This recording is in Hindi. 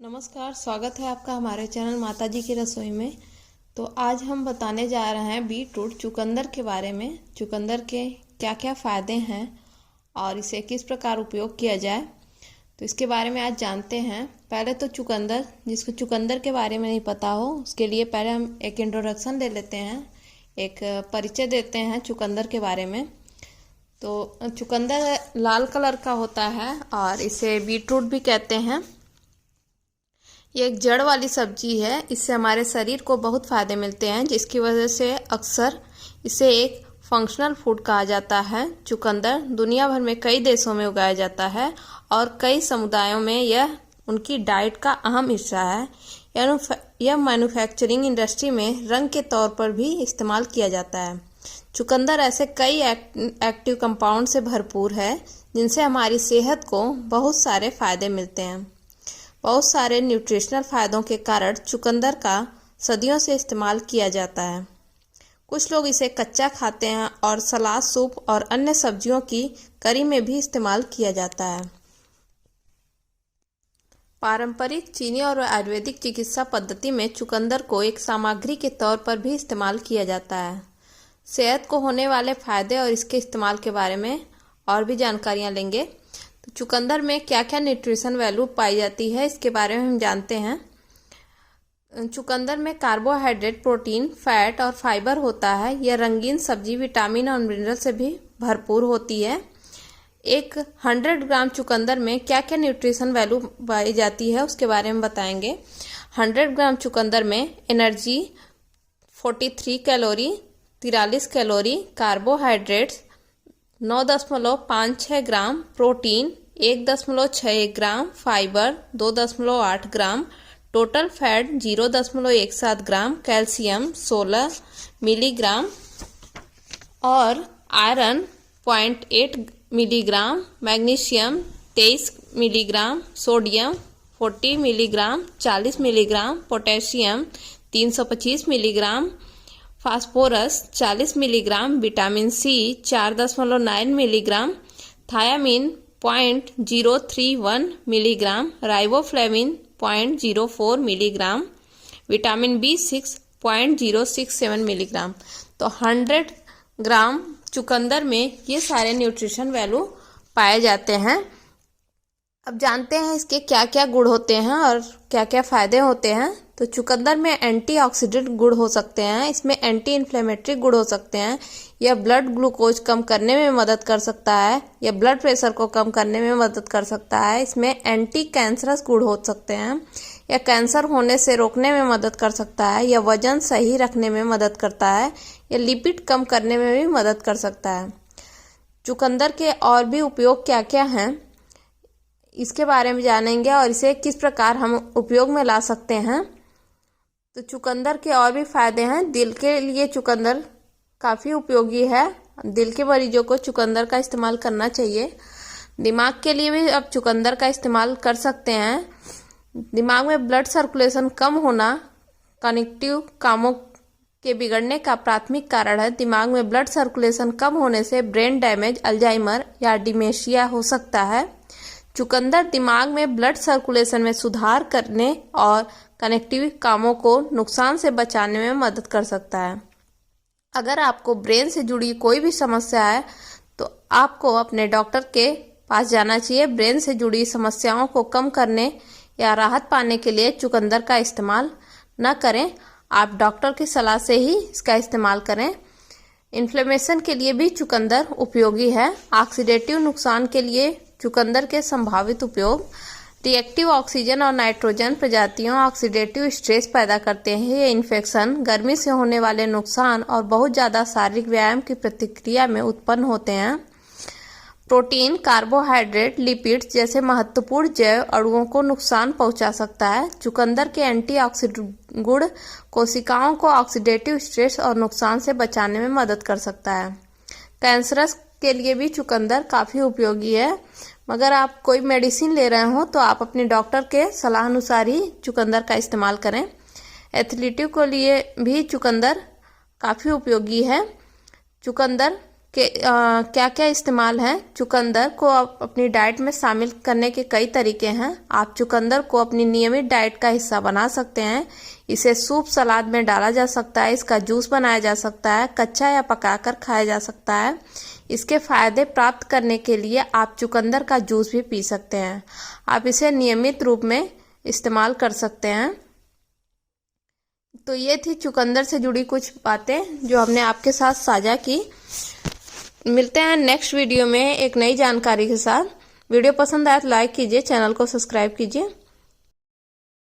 नमस्कार, स्वागत है आपका हमारे चैनल माताजी की रसोई में। तो आज हम बताने जा रहे हैं बीटरूट चुकंदर के बारे में। चुकंदर के क्या क्या फ़ायदे हैं और इसे किस प्रकार उपयोग किया जाए, तो इसके बारे में आज जानते हैं। पहले तो चुकंदर, जिसको चुकंदर के बारे में नहीं पता हो, उसके लिए पहले हम एक इंट्रोडक्शन ले लेते हैं, एक परिचय देते हैं चुकंदर के बारे में। तो चुकंदर लाल कलर का होता है और इसे बीटरूट भी कहते हैं। ये एक जड़ वाली सब्जी है। इससे हमारे शरीर को बहुत फ़ायदे मिलते हैं, जिसकी वजह से अक्सर इसे एक फंक्शनल फूड कहा जाता है। चुकंदर दुनिया भर में कई देशों में उगाया जाता है और कई समुदायों में यह उनकी डाइट का अहम हिस्सा है। यह मैन्युफैक्चरिंग इंडस्ट्री में रंग के तौर पर भी इस्तेमाल किया जाता है। चुकंदर ऐसे कई एक्टिव कंपाउंड से भरपूर है, जिनसे हमारी सेहत को बहुत सारे फ़ायदे मिलते हैं। बहुत सारे न्यूट्रिशनल फ़ायदों के कारण चुकंदर का सदियों से इस्तेमाल किया जाता है। कुछ लोग इसे कच्चा खाते हैं और सलाद, सूप और अन्य सब्जियों की करी में भी इस्तेमाल किया जाता है। पारंपरिक चीनी और आयुर्वेदिक चिकित्सा पद्धति में चुकंदर को एक सामग्री के तौर पर भी इस्तेमाल किया जाता है। सेहत को होने वाले फ़ायदे और इसके इस्तेमाल के बारे में और भी जानकारियाँ लेंगे। तो चुकंदर में क्या क्या न्यूट्रिशन वैल्यू पाई जाती है, इसके बारे में हम जानते हैं। चुकंदर में कार्बोहाइड्रेट, प्रोटीन, फैट और फाइबर होता है। यह रंगीन सब्जी विटामिन और मिनरल से भी भरपूर होती है। एक 100 ग्राम चुकंदर में क्या क्या न्यूट्रिशन वैल्यू पाई जाती है, उसके बारे में बताएंगे। 100 ग्राम चुकंदर में energy 43 calorie, 43 calorie, carbohydrates 9.56 gram, protein 1.61 gram, fibre 2.8 gram, total fat 0.17 gram, calcium 16 milligram और iron 0.8 milligram, magnesium 23 milligram, sodium 40 milligram, 40 milligram, potassium 325 milligram, phosphorus 40 milligram, vitamin C 4.9 milligram, thiamine 0.031 milligram, riboflavin 0.04 milligram, vitamin B6 0.067 milligram. तो 100 ग्राम चुकंदर में ये सारे न्यूट्रिशन वैल्यू पाए जाते हैं। अब जानते हैं इसके क्या क्या गुण होते हैं और क्या क्या फ़ायदे होते हैं। तो चुकंदर में एंटीऑक्सीडेंट गुण हो सकते हैं, इसमें एंटी इन्फ्लेमेटरी गुण हो सकते हैं। यह ब्लड ग्लूकोज कम करने में मदद कर सकता है, यह ब्लड प्रेशर को कम करने में मदद कर सकता है। इसमें एंटी कैंसरस गुण हो सकते हैं, यह कैंसर होने से रोकने में मदद कर सकता है। यह वजन सही रखने में मदद करता है, यह लिपिड कम करने में भी मदद कर सकता है। चुकंदर के और भी उपयोग क्या क्या हैं, इसके बारे में जानेंगे और इसे किस प्रकार हम उपयोग में ला सकते हैं। तो चुकंदर के और भी फ़ायदे हैं। दिल के लिए चुकंदर काफ़ी उपयोगी है। दिल के मरीजों को चुकंदर का इस्तेमाल करना चाहिए। दिमाग के लिए भी अब चुकंदर का इस्तेमाल कर सकते हैं। दिमाग में ब्लड सर्कुलेशन कम होना कॉग्निटिव कामों के बिगड़ने का प्राथमिक कारण है। दिमाग में ब्लड सर्कुलेशन कम होने से ब्रेन डैमेज, अल्जाइमर या डिमेंशिया हो सकता है। चुकंदर दिमाग में ब्लड सर्कुलेशन में सुधार करने और कनेक्टिव कामों को नुकसान से बचाने में मदद कर सकता है। अगर आपको ब्रेन से जुड़ी कोई भी समस्या है तो आपको अपने डॉक्टर के पास जाना चाहिए। ब्रेन से जुड़ी समस्याओं को कम करने या राहत पाने के लिए चुकंदर का इस्तेमाल न करें, आप डॉक्टर की सलाह से ही इसका इस्तेमाल करें। इन्फ्लेमेशन के लिए भी चुकंदर उपयोगी है। ऑक्सीडेटिव नुकसान के लिए चुकंदर के संभावित उपयोग। रिएक्टिव ऑक्सीजन और नाइट्रोजन प्रजातियों ऑक्सीडेटिव स्ट्रेस पैदा करते हैं। ये इन्फेक्शन, गर्मी से होने वाले नुकसान और बहुत ज़्यादा शारीरिक व्यायाम की प्रतिक्रिया में उत्पन्न होते हैं। प्रोटीन, कार्बोहाइड्रेट, लिपिड्स जैसे महत्वपूर्ण जैव अणुओं को नुकसान पहुंचा सकता है। चुकंदर के एंटीऑक्सीडेंट गुण कोशिकाओं को ऑक्सीडेटिव स्ट्रेस और नुकसान से बचाने में मदद कर सकता है। कैंसरस के लिए भी चुकंदर काफ़ी उपयोगी है। मगर आप कोई मेडिसिन ले रहे हो तो आप अपने डॉक्टर के सलाह अनुसार ही चुकंदर का इस्तेमाल करें। एथलीटों के लिए भी चुकंदर काफ़ी उपयोगी है। चुकंदर के क्या क्या इस्तेमाल हैं। चुकंदर को आप अपनी डाइट में शामिल करने के कई तरीके हैं। आप चुकंदर को अपनी नियमित डाइट का हिस्सा बना सकते हैं। इसे सूप सलाद में डाला जा सकता है, इसका जूस बनाया जा सकता है, कच्चा या पकाकर खाया जा सकता है। इसके फायदे प्राप्त करने के लिए आप चुकंदर का जूस भी पी सकते हैं। आप इसे नियमित रूप में इस्तेमाल कर सकते हैं। तो ये थी चुकंदर से जुड़ी कुछ बातें जो हमने आपके साथ साझा की। मिलते हैं नेक्स्ट वीडियो में एक नई जानकारी के साथ। वीडियो पसंद आए तो लाइक कीजिए, चैनल को सब्सक्राइब कीजिए।